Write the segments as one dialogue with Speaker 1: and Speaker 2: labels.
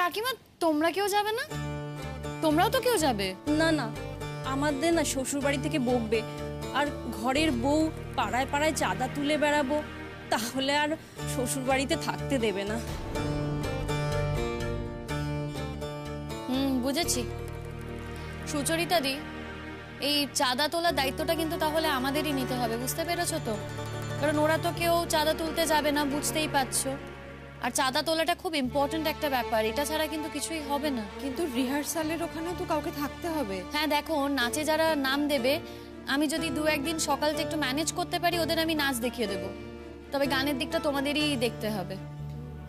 Speaker 1: কাকিমা তোমরা কেউ যাবে না? তোমরাও তো কেউ যাবে?
Speaker 2: না না, আমাদের না শ্বশুর বাড়ি থেকে বকবে, আর ঘরের বউ পাড়ায় পাড়ায় চাঁদা তুলে বেড়াবো, তাহলে আর শ্বশুর বাড়িতে থাকতে দেবে না।
Speaker 1: বুঝেছি। সুচরিতা দি, এই চাঁদা তোলার দায়িত্বটা কিন্তু তাহলে আমাদেরই নিতে হবে, বুঝতে পেরেছো তো? কারণ ওরা তো কেউ চাঁদা তুলতে যাবে না, বুঝতেই পারছো। আর চাঁদা তোলাটা খুব ইম্পর্টেন্ট একটা ব্যাপার, এটা ছাড়া কিন্তু কিছুই হবে না।
Speaker 3: কিন্তু রিহার্সালের ওখানে তো কাউকে থাকতে হবে।
Speaker 1: হ্যাঁ দেখো, নাচে যারা নাম দেবে, আমি যদি 2-1 দিন সকালটা একটু ম্যানেজ করতে পারি, ওদের আমি নাচ দেখিয়ে দেবো। তবে গানের দিকটা তোমাদেরই দেখতে হবে।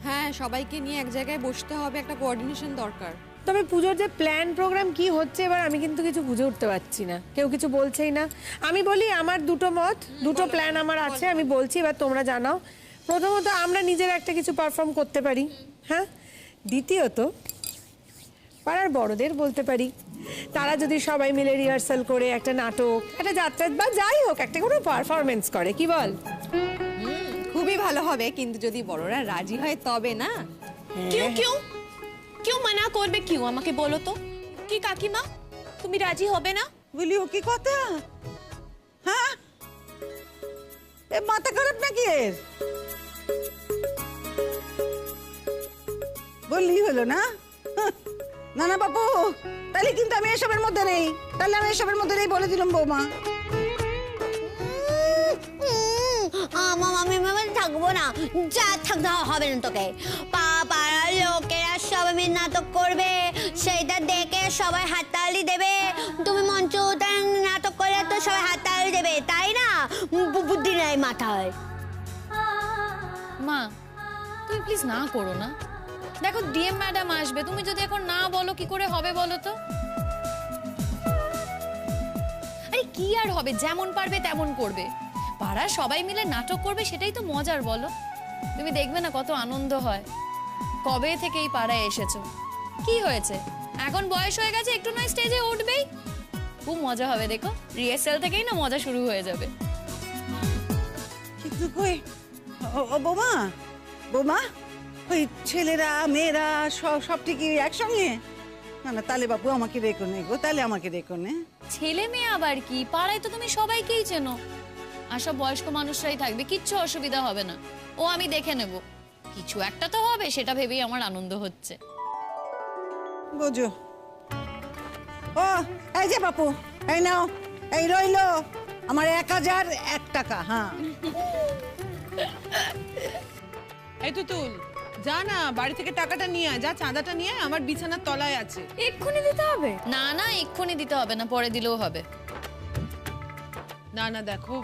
Speaker 3: হ্যাঁ, সবাইকে নিয়ে এক জায়গায় বসতে হবে, একটা কোঅর্ডিনেশন দরকার।
Speaker 4: তবে পুজোর যে প্ল্যান প্রোগ্রাম কি হচ্ছে এবার আমি কিন্তু কিছু বুঝে উঠতে পারছি না, কেউ কিছু বলছেই না। আমি বলি আমার দুটো মত, দুটো প্ল্যান আমার আছে, আমি বলছি, এবার তোমরা জানাও। প্রথমত আমরা নিজেরা একটা কিছু পারফর্ম করতে পারি, হ্যাঁ। দ্বিতীয়ত পাড়ার বড়দের বলতে পারি, তারা যদি সবাই মিলে রিহার্সাল করে একটা নাটক, একটা যাত্রা বা যাই হোক একটা কোনো পারফরমেন্স করে, কি বল?
Speaker 3: খুবই ভালো হবে, কিন্তু যদি বড়রা রাজি হয় তবে না।
Speaker 5: क्यों क्यों क्यों मना করবে क्यों আমাকে বলো তো? কি কাকিমা, তুমি রাজি হবে না?
Speaker 6: বলি ও কি কথা? হ্যাঁ, এ মাথা খারাপ নাকি এর? বললি হলো না? না না বাপু, তাহলে কিন্তু আমি এসবের মধ্যে নেই, বলে দিলাম বৌমা।
Speaker 7: আমি থাকবো না, যা থাকতে হবে না তোকে। পাড়ার লোকেরা সবাই মিলে নাটক করবে, সেইটা দেখে সবাই হাততালি দেবে। তুমি মঞ্চ নাটক করলে তো সবাই হাততালি দেবে, তাই না? বুদ্ধি নাই মাথায়।
Speaker 1: মা তুমি প্লিজ না করো না। দেখো ডিএম ম্যাডাম আসবে, তুমি যদি এখন না বলো কি করে হবে বলো তো? আরে কি আর হবে, যেমন পারবে তেমন করবে। পাড়ার সবাই মিলে নাটক করবে, সেটাই তো মজার, বলো? তুমি দেখবে না কত আনন্দ হয়। কবে থেকে এই পাড়ায় এসেছো, কি হয়েছে? এখন বয়স হয়ে গেছে, একটু নয় স্টেজে উঠবেই, খুব মজা হবে। দেখো রিহার্সাল থেকেই না মজা শুরু হয়ে যাবে।
Speaker 6: কিন্তু কই বৌমা, ওই ছেলেরা মেয়েরা সব ঠিকই একসঙ্গে? না না, তাহলে বাপু আমাকে রেখো নে গো, তাহলে আমাকে রেখো নে।
Speaker 1: ছেলে মেয়ে আবার কি, পাড়ায় তো তুমি সবাইকেই চেনো। আর সব বয়স্ক মানুষরাই থাকবে, কিচ্ছু অসুবিধা হবে না। ও আমি দেখে নেব, কিছু একটা তো হবে, সেটা ভেবেই আমার আনন্দ হচ্ছে।
Speaker 6: বুঝো। ও এই যে বাপু, এই নাও, এই রইলো আমার 1001 টাকা। হ্যাঁ,
Speaker 8: এই তো তুল, যা না বাড়ি থেকে টাকাটা নিয়ে আয়, যা চাঁদাটা নিয়ে আয়, আমার বিছানার তলায় আছে।
Speaker 1: এক্ষুনি দিতে হবে? না না, এক্ষুনি দিতে হবে না, পরে দিলেও হবে।
Speaker 8: না না, দেখো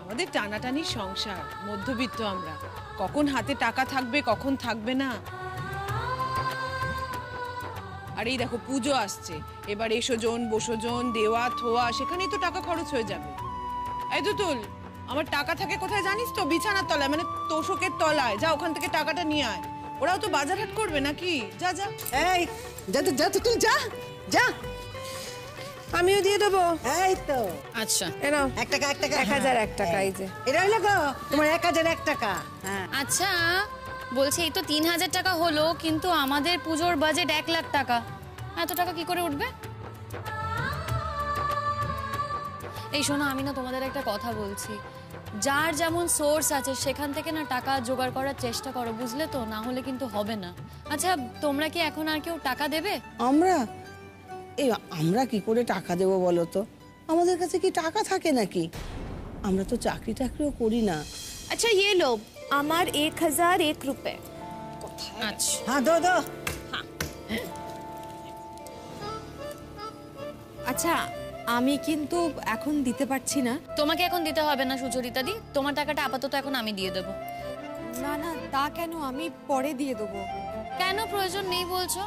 Speaker 8: আমাদের টানাটানি সংসার, মধ্যবিত্ত আমরা, কখন হাতে টাকা থাকবে কখন থাকবে না। আর এই দেখো পুজো আসছে, এবার এসোজন বসোজন দেওয়া থোয়া, সেখানেই তো টাকা খরচ হয়ে যাবে। এই তো তুল, আমার টাকা থাকে কোথায় জানিস তো? বিছানার তলায়, মানে তোষকের তলায়। যা ওখান থেকে টাকাটা নিয়ে আয়। ওরাও তো বাজার হাট করবে নাকি? যা যা।
Speaker 6: এই যা তো তুই যা যা।
Speaker 4: আমিও দিয়ে দেবো।
Speaker 6: এই তো
Speaker 1: আচ্ছা
Speaker 4: এনাও
Speaker 6: 1 টাকা
Speaker 4: 1001 টাকা। এই যে
Speaker 6: এটা হইলো গো তোমার 1001 টাকা। হ্যাঁ
Speaker 1: আচ্ছা, বলছি এই তো 3000 টাকা হলো, কিন্তু আমাদের পুজোর বাজেট 1 লাখ টাকা, এত টাকা কি করে উঠবে? এই শোনো, আমি না তোমাদের একটা কথা বলছি, যার যেমন সোর্স আছে সেখান থেকে না টাকা জোগাড় করার চেষ্টা করো, বুঝলে তো? না হলে কিন্তু হবে না। আচ্ছা তোমরা কি এখন আর কেউ টাকা দেবে?
Speaker 9: আমরা কি করে টাকা দেবো বলো তো? আমাদের কাছে কি টাকা থাকে নাকি? আমরা তো চাকরিও করি না।
Speaker 5: अच्छा ये लो, আমার 1001 रुपए।
Speaker 1: আচ্ছা
Speaker 6: হ্যাঁ দো।
Speaker 3: আচ্ছা, আমি কিন্তু এখন দিতে পারছি না।
Speaker 1: তোমাকে এখন দিতে হবে না সুচরিতা দি, তোমার টাকাটা আপাতত এখন আমি দিয়ে দেবো।
Speaker 3: না না, তা কেন, আমি পরে দিয়ে দেবো।
Speaker 1: কেন প্রয়োজন নেই বলছো?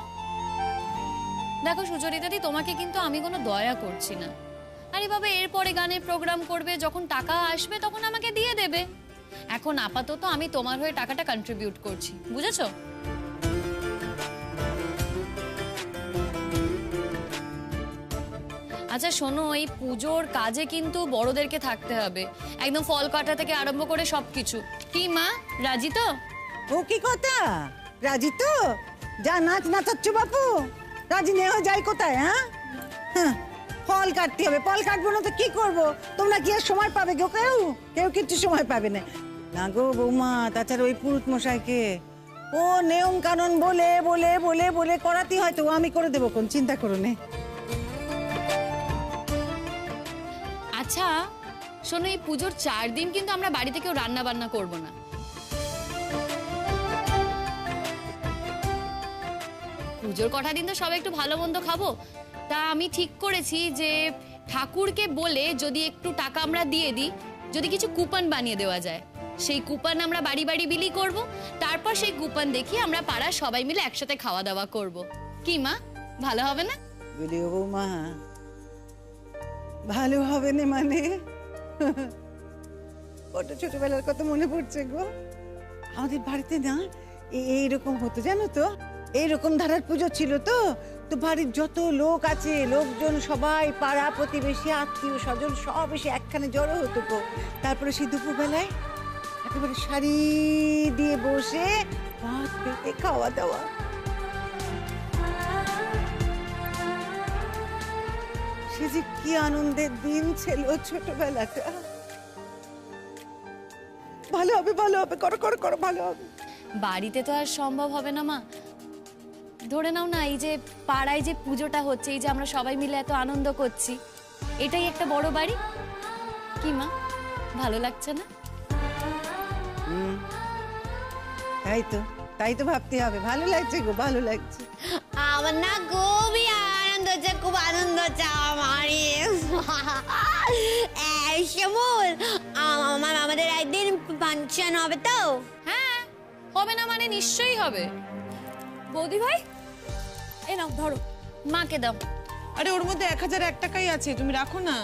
Speaker 1: দেখো সুচরিতা দি, তোমাকে কিন্তু আমি কোনো দয়া করছি না। আরে বাবা, এরপরে গানের প্রোগ্রাম করবে, যখন টাকা আসবে তখন আমাকে দিয়ে দেবে। এখন আপাতত আমি তোমার হয়ে টাকাটা কন্ট্রিবিউট করছি, বুঝেছো? আচ্ছা শোনো, এই পুজোর কাজে কিন্তু বড়দেরকে থাকতে হবে, একদম ফল কাটা থেকে আরম্ভ করে সবকিছু। কি মা, রাজি তো?
Speaker 6: ও কি কথা, রাজি তো? যা নাচ নাচাচ্ছ বাপু, রাজি নেওয়া যায় কোথায়? হ্যাঁ হ্যাঁ, ফল কাটতে হবে, ফল কাটবো না তো কি করবো? তোমরা কি আর সময় পাবে কেউ? কেউ কেউ কিচ্ছু সময় পাবে না। না গো বৌমা, তাছাড়া ওই পুরুত মশাইকে ও নিয়ম কানুন বলে বলে বলে বলে করাতেই হয়তো আমি করে দেবো, কোন চিন্তা করো না।
Speaker 1: আচ্ছা শোনো, এই পুজোর 4 দিন কিন্তু আমরা বাড়িতে কেউ রান্না বান্না করবো না। পুজোর কটা দিন তো সবাই একটু ভালো মন্দ খাবো। তা আমি ঠিক করেছি যে ঠাকুরকে বলে যদি একটু টাকা আমরা দিয়ে দিই, যদি কিছু কুপন বানিয়ে দেওয়া যায়, সেই কুপন আমরা বাড়ি বাড়ি বিলি করব। তারপর সেই কুপন দেখি আমরা পাড়ার সবাই মিলে একসাথে খাওয়া দাওয়া করব। কি মা, ভালো হবে না?
Speaker 6: বলিও বৌমা, ভালো হবে না মানে? কত ছোটবেলার কথা মনে পড়ছে গো। আমাদের বাড়িতে না এইরকম হতো জানো তো, এইরকম ধারার পুজো ছিল তো। তো বাড়ির যত লোক আছে, লোকজন সবাই, পাড়া প্রতিবেশী আত্মীয় স্বজন সব এসে একখানে জড়ো হতো গো। তারপরে সেই দুপুরবেলায় একেবারে সারি দিয়ে বসে ভাত পেতে খাওয়া দাওয়া। সে যে কি আনন্দের দিন ছিল ছোটবেলাটা। ভালো হবে, ভালো হবে, করো করো করো, ভালো হবে।
Speaker 1: বাড়িতে তো আর সম্ভব হবে না মা। ধরে নাও না, এই যে পাড়ায় যে পুজোটা হচ্ছে, এই যে আমরা সবাই মিলে এত আনন্দ করছি, এটাই একটা বড় বাড়ি। কি মা, ভালো লাগছে না?
Speaker 6: তাই তো ভাবতে হবে। ভালো লাগছে গো, ভালো লাগছে।
Speaker 7: আমার না খুবই আনন্দ হচ্ছে, খুব আনন্দ হচ্ছে আমার। শিমুল, আমাদের একদিন ফাংশন হবে তো?
Speaker 1: হ্যাঁ, হবে না মানে নিশ্চয়ই হবে।
Speaker 2: বৌদি ভাই, এ নাও ধরো।
Speaker 1: মাকে দাও।
Speaker 8: আরে ওর মধ্যে 1001 টাকাই আছে, তুমি রাখো না।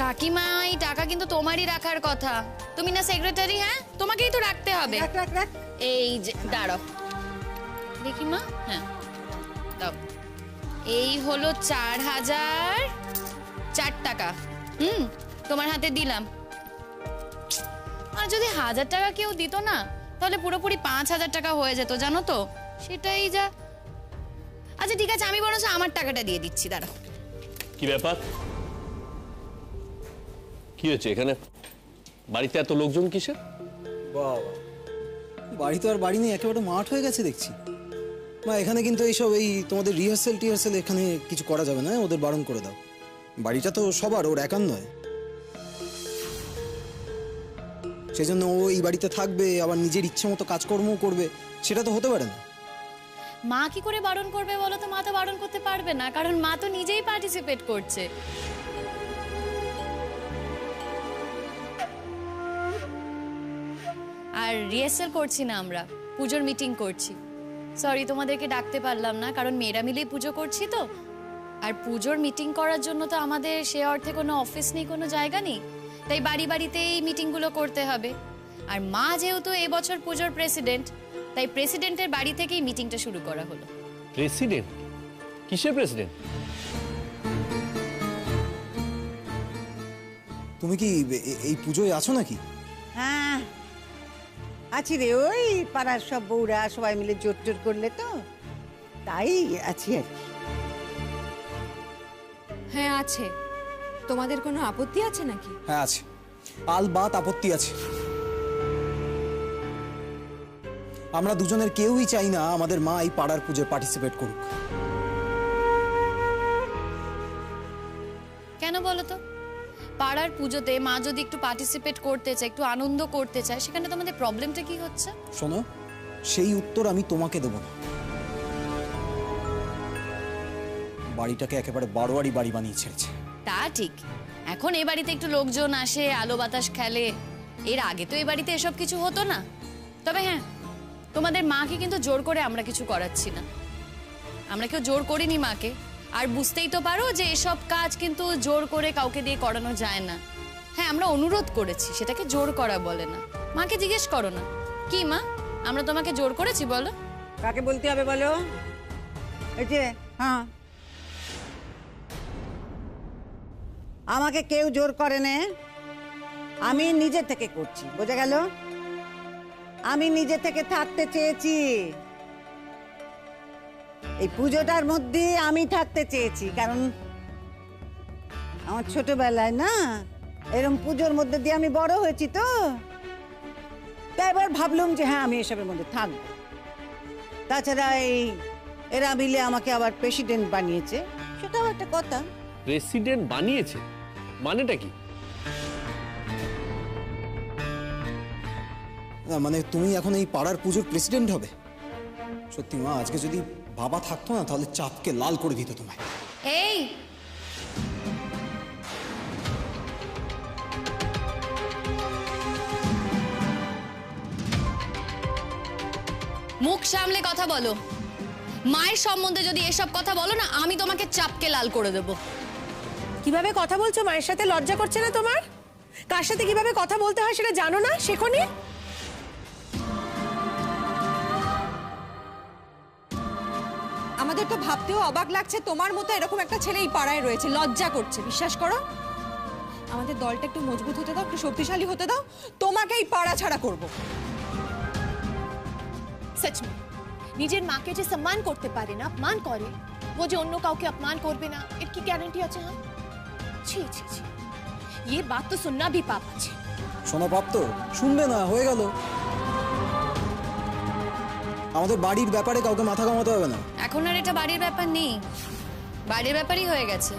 Speaker 1: কাকিমা, এই টাকা কিন্তু তোমারই রাখার কথা। তুমি না সেক্রেটারি? হ্যাঁ, তোমাকেই তো রাখতে হবে।
Speaker 6: রাখ রাখ রাখ।
Speaker 1: এই যে দাঁড়াও দেখি মা। হ্যাঁ দাও। এই হলো 4004 টাকা। তোমার হাতে দিলাম। আর যদি 1000 টাকা কেউ দিত না, তাহলে পুরোপুরি 5000 টাকা হয়ে যেত, জানো তো। সেটাই যা। আচ্ছা ঠিক আছে, আমি বরঞ্চ আমার টাকাটা দিয়ে দিচ্ছি, দাঁড়াও।
Speaker 10: কি ব্যাপার? কি হচ্ছে এখানে? বাড়িতে এত লোকজন কিসের?
Speaker 11: বাবা, বাড়ি তো আর বাড়ি নেই, একেবারে মাঠ হয়ে গেছে দেখছি। মা, এখানে কিন্তু এইসব তোমাদের রিহার্সাল এখানে কিছু করা যাবে না, ওদের বারণ করে দাও। বাড়িটা তো সবার, ওর একার নয়। সেই জন্য ও এই বাড়িতে থাকবে, আবার নিজের ইচ্ছে মতো কাজকর্মও করবে, সেটা তো হতে পারে না।
Speaker 1: মা কি করে বারণ করবে বলো তো? মা তো বারণ করতে পারবে না, কারণ মা তো নিজেই পার্টিসিপেট করছে। আর রিহার্সাল করছি না আমরা, পুজোর মিটিং করছি। সরি, তোমাদেরকে ডাকতে পারলাম না, কারণ মেয়েরা মিলেই পুজো করছি তো। আর পুজোর মিটিং করার জন্য তো আমাদের সে অর্থে কোনো অফিস নেই, কোনো জায়গা নেই। তাই বাড়ি বাড়িতে এই মিটিংগুলো করতে হবে। আর মা যেহেতু এবছর পুজোর প্রেসিডেন্ট, তাই প্রেসিডেন্টের বাড়ি থেকেই মিটিংটা শুরু করা হলো।
Speaker 10: প্রেসিডেন্ট? কিসের প্রেসিডেন্ট?
Speaker 11: তুমি কি এই পুজোয় আছো নাকি?
Speaker 6: হ্যাঁ আছি রে, ওই পাড়ার সব বউরা সবাই মিলে জোর জোর করলে তো, তাই আছি আর কি।
Speaker 3: হ্যাঁ আছে। তোমাদের কোনো আপত্তি আছে নাকি?
Speaker 11: হ্যাঁ আছে, আলবাত আপত্তি আছে। আমরা দুজনের কেউই চাই না আমাদের মা এই পাড়ার পুজোয় পার্টিসিপেট করুক।
Speaker 1: কেন বলো তো? পাড়ার পুজোতে মা যদি একটু পার্টিসিপেট করতে চায়, একটু আনন্দ করতে চায়, সেখানে তোমাদের প্রবলেমটা কি হচ্ছে?
Speaker 11: শোনো, সেই উত্তর আমি তোমাকে দেব না। বাড়িটাকে একেবারে বারোয়ারি বাড়ি বানিয়ে ছেড়েছে।
Speaker 1: তা ঠিক, এখন এই বাড়িতে একটু লোকজন আসে, আলো বাতাস খেলে। এর আগে তো এই বাড়িতে এসব কিছু হতো না। তবে হ্যাঁ, তোমাদের মাকে কিন্তু জোর করে আমরা কিছু করাচ্ছি না। আমরা কেউ জোর করিনি মাকে। আর বুঝতেই তো পারো যে এসব কাজ কিন্তু জোর করে কাউকে দিয়ে করানো যায় না। হ্যাঁ, আমরা অনুরোধ করেছি, সেটাকে জোর করা বলে না। মাকে জিজ্ঞেস করো না। কি মা, আমরা তোমাকে জোর করেছি বলো?
Speaker 6: কাকে বলতে হবে বলো? এই যে হ্যাঁ, আমাকে কেউ জোর করে না, আমি নিজে থেকে করছি, বোঝা গেল? আমি নিজে থেকে থাকতে চেয়েছি। এই পুজোটার মধ্যে আমি থাকতে চেয়েছি, কারণ আমার ছোটবেলায় না এরকম পুজোর মধ্যে দিয়ে আমি বড় হয়েছি তো, তাই এবার ভাবলাম যে হ্যাঁ আমি এসবের মধ্যে থাকবো। তাছাড়া এরা মিলে আমাকে আবার প্রেসিডেন্ট বানিয়েছে, সেটাও একটা কথা।
Speaker 10: প্রেসিডেন্ট বানিয়েছে মানেটা কি?
Speaker 11: না মানে তুমি এখন এই পাড়ার পুজোর প্রেসিডেন্ট হবে? সত্যি মা, আজকে যদি বাবা থাকতো না তাহলে চাপকে লাল করে দিত তোমায়।
Speaker 1: এই মুখ সামলে কথা বলো। মায়ের সম্বন্ধে যদি এসব কথা বলো না, আমি তোমাকে চাপকে লাল করে দেব।
Speaker 4: কিভাবে কথা বলছো মায়ের সাথে? লজ্জা করছে না তোমার? কার সাথে কিভাবে কথা বলতে হয় সেটা জানো না? শেখোনি?
Speaker 3: আমাদের তো ভাবতেও অবাক লাগছে তোমার মতো এরকম একটা ছেলে এই পাড়ায় রয়েছে। লজ্জা করছে, বিশ্বাস করো। আমাদের দলটা একটু মজবুত হতে দাও, একটু শক্তিশালী হতে দাও, তোমাকে এই পাড়া ছাড়া করব।
Speaker 5: सच में নিজের মাকে যে সম্মান করতে পারে না, অপমান করে, ও যে অন্য কাউকে অপমান করবে না, এর কি গ্যারান্টি আছে? হ্যাঁ, ছি ছি ছি, ये बात तो सुनना भी पाप আছে।
Speaker 11: শোনো পাপ তো শুনবে না, হয়ে গেল। আমাদের বাড়ির ব্যাপারে কাউকে মাথা ঘামাতে হবে না।
Speaker 1: এখন আর এটা বাড়ির ব্যাপার নেই, বাড়ির ব্যাপারই হয়ে গেছে।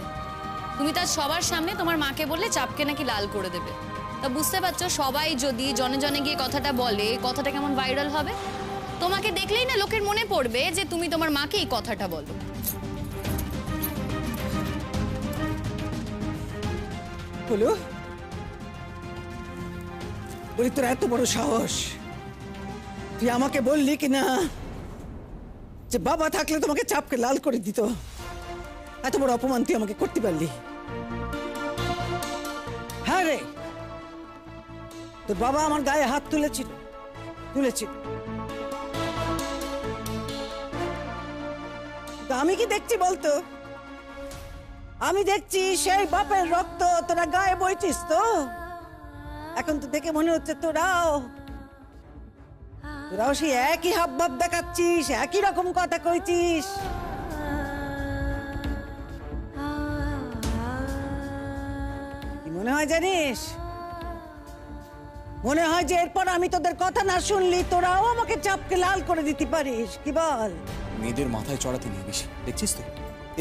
Speaker 1: তুমি তার সবার সামনে তোমার মাকে বললে চাপকে নাকি লাল করে দেবে। তা বুঝতে পারছো, সবাই যদি জনে জনে গিয়ে কথাটা বলে, কথাটা কেমন ভাইরাল হবে। তোমাকে দেখলেই না লোকের মনে পড়বে যে তুমি তোমার মাকে এই কথাটা বলো।
Speaker 6: বলো, বলি তোর এত বড় সাহস, তুই আমাকে বললি কি না যে বাবা থাকলে তোমাকে চাপকে লাল করে দিত? এত বড় অপমান তুই আমাকে করতে পারলি? হ্যাঁ রে, তোর বাবা আমার গায়ে হাত তুলেছিল। আমি কি দেখছি বলতো? আমি দেখছি সেই বাপের রক্ত তোরা গায়ে বইছিস তো। এখন তো দেখে মনে হচ্ছে তোরাও সেই একই হাবভাব দেখাচ্ছিস, একই রকম কথা কইছিস। কি মনে হয় জানিস? মনে হয় যে এরপর আমি তোদের কথা না শুনলি তোরাও আমাকে চাপকে লাল করে দিতে পারিস। কি বল?
Speaker 11: মেয়েদের মাথায় চড়াতে নেই বেশি, দেখছিস তো?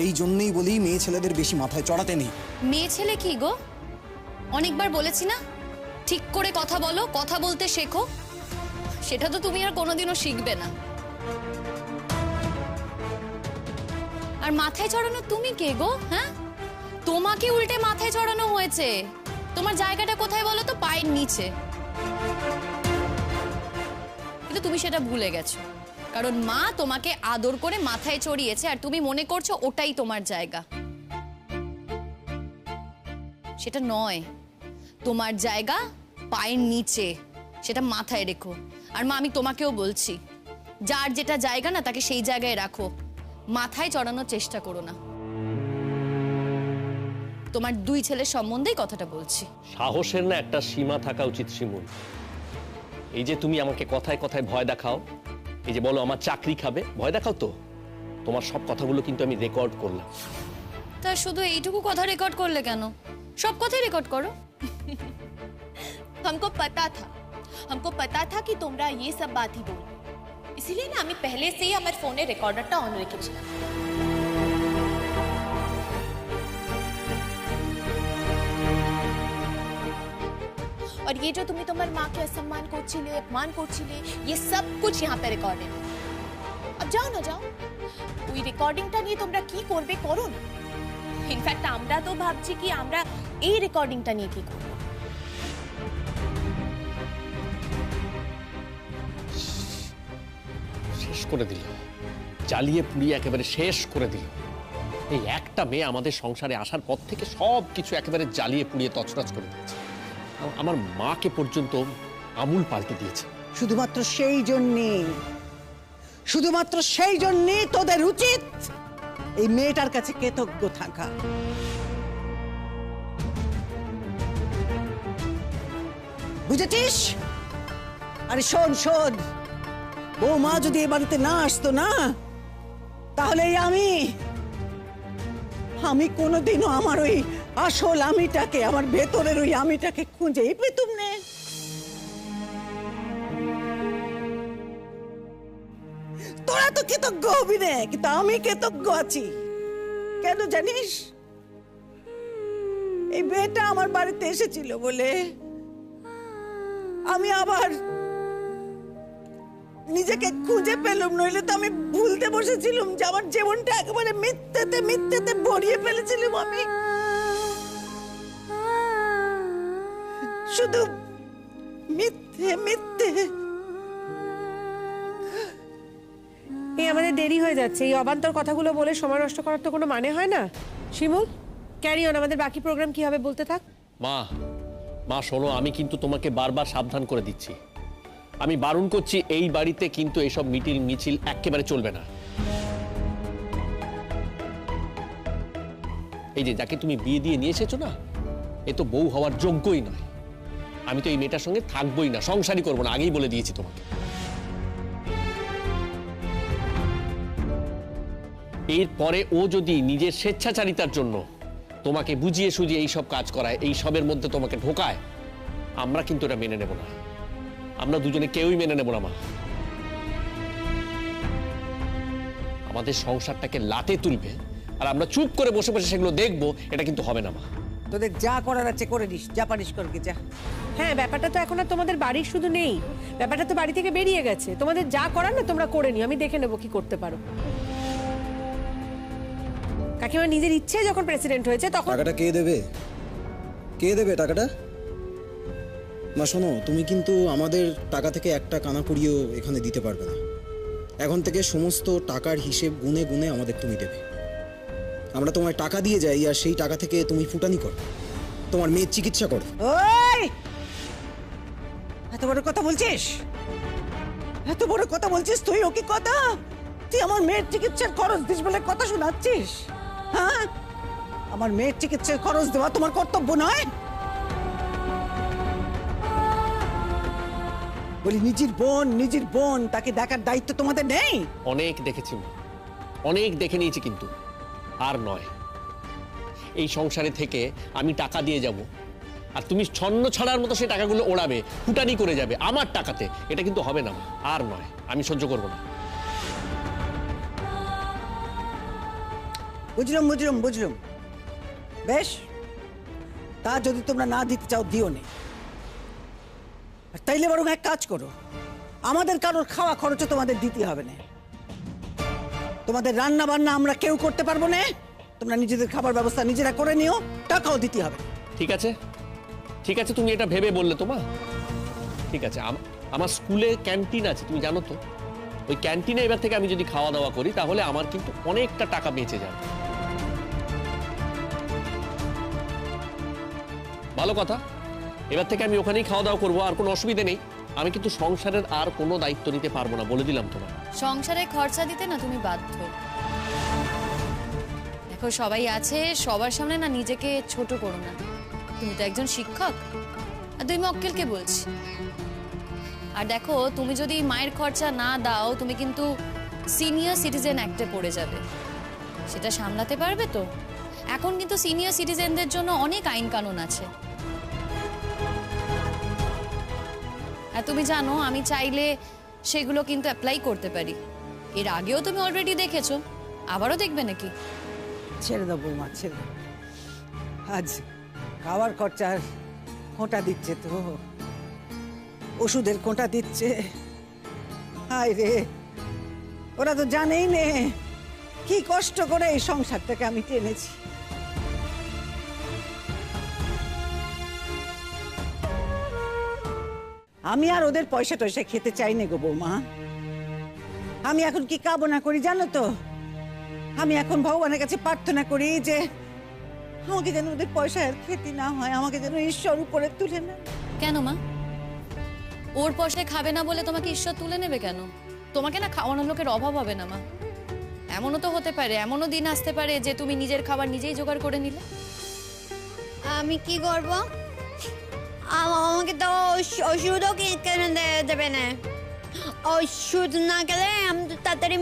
Speaker 11: এই জন্যই বলি মেয়ে ছেলেদের বেশি মাথায় চড়াতে নেই।
Speaker 1: মেয়ে ছেলে কি গো? অনেকবার বলেছি না, ঠিক করে কথা বলো, কথা বলতে শেখো। সেটা তো তুমি আর কোনোদিনও শিখবে না। আর মাথায় চড়ানো তুমি কে গো? হ্যাঁ, তোমাকে উল্টে মাথায় চড়ানো হয়েছে। তোমার জায়গাটা কোথায় বলো তো? পায়ের নিচে। কিন্তু তুমি সেটা ভুলে গেছো, কারণ মা তোমাকে আদর করে মাথায় চড়িয়েছে আর তুমি মনে করছো ওটাই তোমার জায়গা। সেটা নয়, তোমার জায়গা পায়ের নিচে, সেটা মাথায় রেখো। আর মা, আমি তোমাকেও বলছি, যার যেটা জায়গা না তাকে সেই জায়গায় রাখো, মাথায় চড়ানোর চেষ্টা করো না। তোমার দুই ছেলের সম্বন্ধেই কথাটা বলছি।
Speaker 10: সাহসের না একটা সীমা থাকা উচিত শিমুল। এই যে তুমি আমাকে কথায় কথায় ভয় দেখাও, এই যে বলো আমার চাকরি খাবে, ভয় দেখাও তো, তোমার সব কথাগুলো কিন্তু আমি রেকর্ড করলাম।
Speaker 1: তা শুধু এইটুকু কথা রেকর্ড করলে কেন? সব কথাই রেকর্ড করো।
Speaker 5: हमको पता था कि তোমরা ये सब बात ही बोल, इसीलिए ना আমি पहले से ही আমার ফোনে রেকর্ডারটা অন রেখেছিলাম। और ये जो তুমি তোমার মাকে অসম্মান করছিলে, অপমান করছিলে, ये सब कुछ यहाँ पे रिकॉर्डेड। अब যাও না যাও, ওই রেকর্ডিংটা নিয়ে তোমরা কি করবে করো না। ইনফ্যাক্ট আমরা তো ভাবছি কি আমরা এই রেকর্ডিংটা নিয়ে কি করব।
Speaker 10: শেষ করে দিল, জ্বালিয়ে পুড়িয়ে একেবারে শেষ করে দিল। এই একটা মেয়ে আমাদের সংসারে আসার পর থেকে সব কিছু একেবারে জ্বালিয়ে পুড়িয়ে তছনছ করে দিয়েছে। আমার মাকে পর্যন্ত আমূল পাল্টে দিয়েছে।
Speaker 6: শুধুমাত্র সেই জন্যে তোদের উচিত এই মেয়েটার কাছে কৃতজ্ঞ থাকা। বুঝেছিস? আরে শোন, বৌমা যদি এ বাড়িতে না আসতো না, তাহলে এই আমি কোনোদিনও আমার ওই আসল আমিটাকে, আমার ভেতরের ওই আমিটাকে খুঁজেই পেতুম নে। তোরা তো কৃতজ্ঞ হবি নে, কিন্তু আমি কৃতজ্ঞ আছি। কেন জানিস? এই মেয়েটা আমার বাড়িতে এসেছিল বলে আমি আবার নিজেকে খুঁজে পেলাম, নইলে তো আমি ভুলতে বসেছিলাম যে আমার জীবনটা একেবারে মিথ্যেতে ভরিয়ে ফেলেছিলাম। আমি শুধু মিথ্যে।
Speaker 4: এই আমাদের দেরি হয়ে যাচ্ছে, এই অবান্তর কথাগুলো বলে সময় নষ্ট করার তো কোনো মানে হয় না। শিমুল, ক্যারি অন, আমাদের বাকি প্রোগ্রাম কি হবে বলতে থাক।
Speaker 10: মা শোনো, আমি কিন্তু তোমাকে বারবার সাবধান করে দিচ্ছি, আমি বারণ করছি, এই বাড়িতে কিন্তু এসব মিছিল একেবারে চলবে না। এই যে যাকে তুমি বিয়ে দিয়ে নিয়ে এসেছো না, এ তো বউ হওয়ার যোগ্যই নয়। আমি তো এই মেয়েটার সঙ্গে থাকবোই না, সংসারই করবো না, আগেই বলে দিয়েছি তোমাকে। এরপরে ও যদি নিজের স্বেচ্ছাচারিতার জন্য তোমাকে বুঝিয়ে সুঝিয়ে এইসব কাজ করায়, এই সবের মধ্যে তোমাকে ঢোকায়, আমরা কিন্তু এটা মেনে নেব না। আমরা দুজনে কেউই মেনে নেব না মা। আমাদের সংসারটাকে লাটে তুলবে আর আমরা চুপ করে বসে বসে সেগুলো দেখবো, এটা কিন্তু হবে না মা।
Speaker 6: তোদের যা করার আছে করে নিস, যা পারিস করবি যা।
Speaker 4: হ্যাঁ, ব্যাপারটা তো এখন আর তোমাদের বাড়ির শুধু নেই, ব্যাপারটা তো বাড়ি থেকে বেরিয়ে গেছে। তোমাদের যা করার না তোমরা করে নিও, আমি দেখে নেবো কি করতে পারো। কাকিমা নিজের ইচ্ছে যখন প্রেসিডেন্ট হয়েছে তখন
Speaker 11: টাকাটা কে দেবে টাকাটা? মা শোনো, তুমি কিন্তু আমাদের টাকা থেকে একটা কানাকড়িও এখানে দিতে পারবে না। এখন থেকে সমস্ত টাকার হিসেব গুনে গুনে আমাদের তুমি দেবে। আমরা তোমায় টাকা দিয়ে যাই আর সেই টাকা থেকে তুমি ফুটানি করো, তোমার মেয়ের চিকিৎসা করো।
Speaker 6: ওই এত বড় কথা বলছিস তুই? ও কি কথা? তুই আমার মেয়ের চিকিৎসার খরচ দিস বলে কথা শোনাচ্ছিস? হ্যাঁ, আমার মেয়ের চিকিৎসার খরচ দেওয়া তোমার কর্তব্য নয়? বলি নিজের বোন তাকে দেখার দায়িত্ব তোমাদের নেই?
Speaker 10: অনেক দেখেছি মা, অনেক দেখে নিয়েছি, কিন্তু আর নয়। এই সংসারে থেকে আমি টাকা দিয়ে যাব আর তুমি ছন্ন ছাড়ার মতো সেই টাকাগুলো ওড়াবে, ফুটানি করে যাবে আমার টাকাতে, এটা কিন্তু হবে না মা। আর নয়, আমি সহ্য করব না।
Speaker 6: বুঝলাম। বেশ, তা যদি তোমরা না দিতে চাও দিও নে। আর তাইলে বরং এক কাজ করো, আমাদের কারোর খাওয়া খরচও তোমাদের দিতে হবে না। তোমাদের রান্না বান্না আমরা কেউ করতে পারবো না, তোমরা নিজেদের খাবার ব্যবস্থা নিজেরা করে নিও, টাকাও দিতে হবে।
Speaker 10: ঠিক আছে, তুমি এটা ভেবে বললে তো মা। ঠিক আছে, আমার স্কুলে ক্যান্টিন আছে, তুমি জানো তো। ওই ক্যান্টিনে এবার থেকে আমি যদি খাওয়া দাওয়া করি তাহলে আমার কিন্তু অনেকটা টাকা বেঁচে যাবে। ভালো কথা, এবার থেকে আমি ওখানেই খাওয়া দাওয়া করবো, আর কোনো অসুবিধা নেই। আমি কিন্তু সংসারের আর কোনো দায়িত্ব নিতে পারবো না, বলে দিলাম তোমার।
Speaker 1: সংসারে খরচা দিতে না তুমি বাধ্য। দেখো সবাই আছে, সবার সামনে না নিজেকে ছোট করো না। তুমি তো একজন শিক্ষক, আর দুই মক্কেলকে বলছি। আর দেখো, তুমি যদি মায়ের খরচা না দাও, তুমি কিন্তু সিনিয়র সিটিজেন অ্যাক্টে পড়ে যাবে। সেটা সামলাতে পারবে তো? এখন কিন্তু সিনিয়র সিটিজেনদের জন্য অনেক আইন কানুন আছে। আর তুমি জানো, আমি চাইলে সেগুলো কিন্তু অ্যাপ্লাই করতে পারি। এর আগেও তুমি অলরেডি দেখেছো, আবারও দেখবে নাকি?
Speaker 6: ছেড়ে দাও বৌমা, ছেড়ে দাও। আজ খাওয়ার খরচার খোঁটা দিচ্ছে তো, ওষুধের খোঁটা দিচ্ছে। হায় রে, ওরা তো জানেই নে কি কষ্ট করে এই সংসারটাকে আমি টেনেছি। আমি আর ওদের পয়সা টয়সা খেতে চাই না গো বৌমা। আমি এখন কি কামনা করি জানো তো? আমি এখন ভগবানের কাছে প্রার্থনা করি যে আমাকে যেন ওদের পয়সা আর খেতে না হয়, আমাকে যেন ঈশ্বর উপরে তুলে না।
Speaker 1: কেন মা? ওর পয়সায় খাবে না বলে তোমাকে ঈশ্বর তুলে নেবে কেন? তোমাকে না খাওয়ানোর লোকের অভাব হবে না মা। এমনও তো হতে পারে, এমনও দিন আসতে পারে যে তুমি নিজের খাবার নিজেই জোগাড় করে নিলে।
Speaker 7: আমি কি করব? আমাকে তো ওষুধও কিনে দেবে না। ওষুধ না খেলে আমি তো তাড়াতাড়ি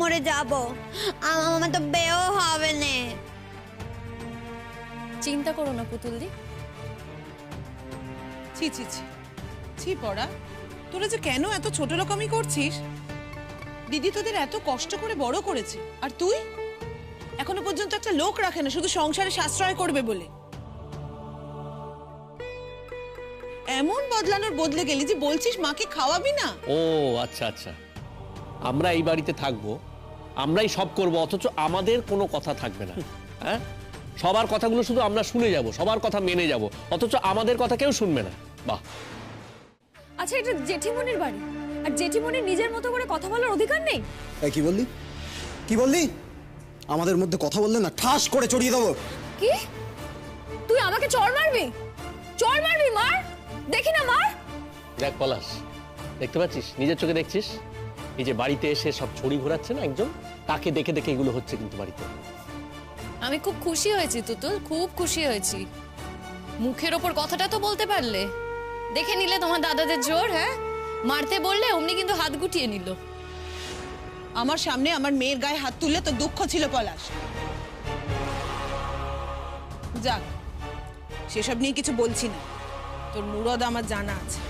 Speaker 7: মরে যাব, আমার তো বেও হবে না।
Speaker 1: চিন্তা করো না পুতুলদি,
Speaker 8: ছি ছি ছি ছি পড়া, তোরা যে কেন এত ছোট রকমই করছিস? দিদি তোদের এত কষ্ট করে বড় করেছে, আর তুই এখনো পর্যন্ত একটা লোক রাখে না শুধু সংসারে সাশ্রয় করবে বলে। এমন বদলানোর বদলে গেলি যে বলছিস মাকে খাওয়াবি না।
Speaker 10: ও আচ্ছা আচ্ছা, আমরা এই বাড়িতে থাকবো, আমরাই সব করব, অথচ আমাদের কোনো কথা থাকবে না। হ্যাঁ, সবার কথাগুলো শুধু আমরা শুনে যাব, সবার কথা মেনে যাব, অথচ আমাদের কথা কেউ শুনবে না। বাহ।
Speaker 2: আচ্ছা, এটা জেঠিমনির বাড়ি, আর জেঠিমনির নিজের মতো করে কথা বলার অধিকার নেই?
Speaker 11: এই কি বললি, কি বললি? আমাদের মধ্যে কথা বললে না ঠাস করে চড়িয়ে দেবো।
Speaker 2: কি? তুই আমাকে চড় মারবি? চড় মারবি? মার, দেখি না, মার।
Speaker 10: দেখ পলাশ, দেখতে পাচ্ছিস, নিজের চোখে দেখছিস, এই যে বাড়িতে এসে সব ছড়ি ঘোরাচ্ছে না একজন, তাকে দেখে দেখে এগুলো হচ্ছে কিন্তু বাড়িতে।
Speaker 1: আমি খুব খুশি হয়েছি তুতুল, খুব খুশি হয়েছি। মুখের ওপর কথাটা তো বলতে পারলে, দেখে নিলে তোমার দাদাদের জোর। হ্যাঁ, মারতে বললে অমনি কিন্তু হাত গুটিয়ে নিল।
Speaker 8: আমার সামনে আমার মেয়ের গায়ে হাত তুললে তো দুঃখ ছিল পলাশ। যাক, সেসব নিয়ে কিছু বলছি না, তোর মুরদ আমার জানা আছে।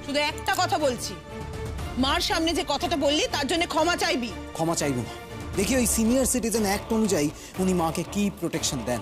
Speaker 8: শুধু একটা কথা বলছি, মার সামনে যে কথাটা বললি তার জন্য ক্ষমা চাইবি।
Speaker 11: ক্ষমা চাইবো না, দেখি ওই সিনিয়র সিটিজেন অ্যাক্ট অনুযায়ী উনি মাকে কি প্রোটেকশন দেন।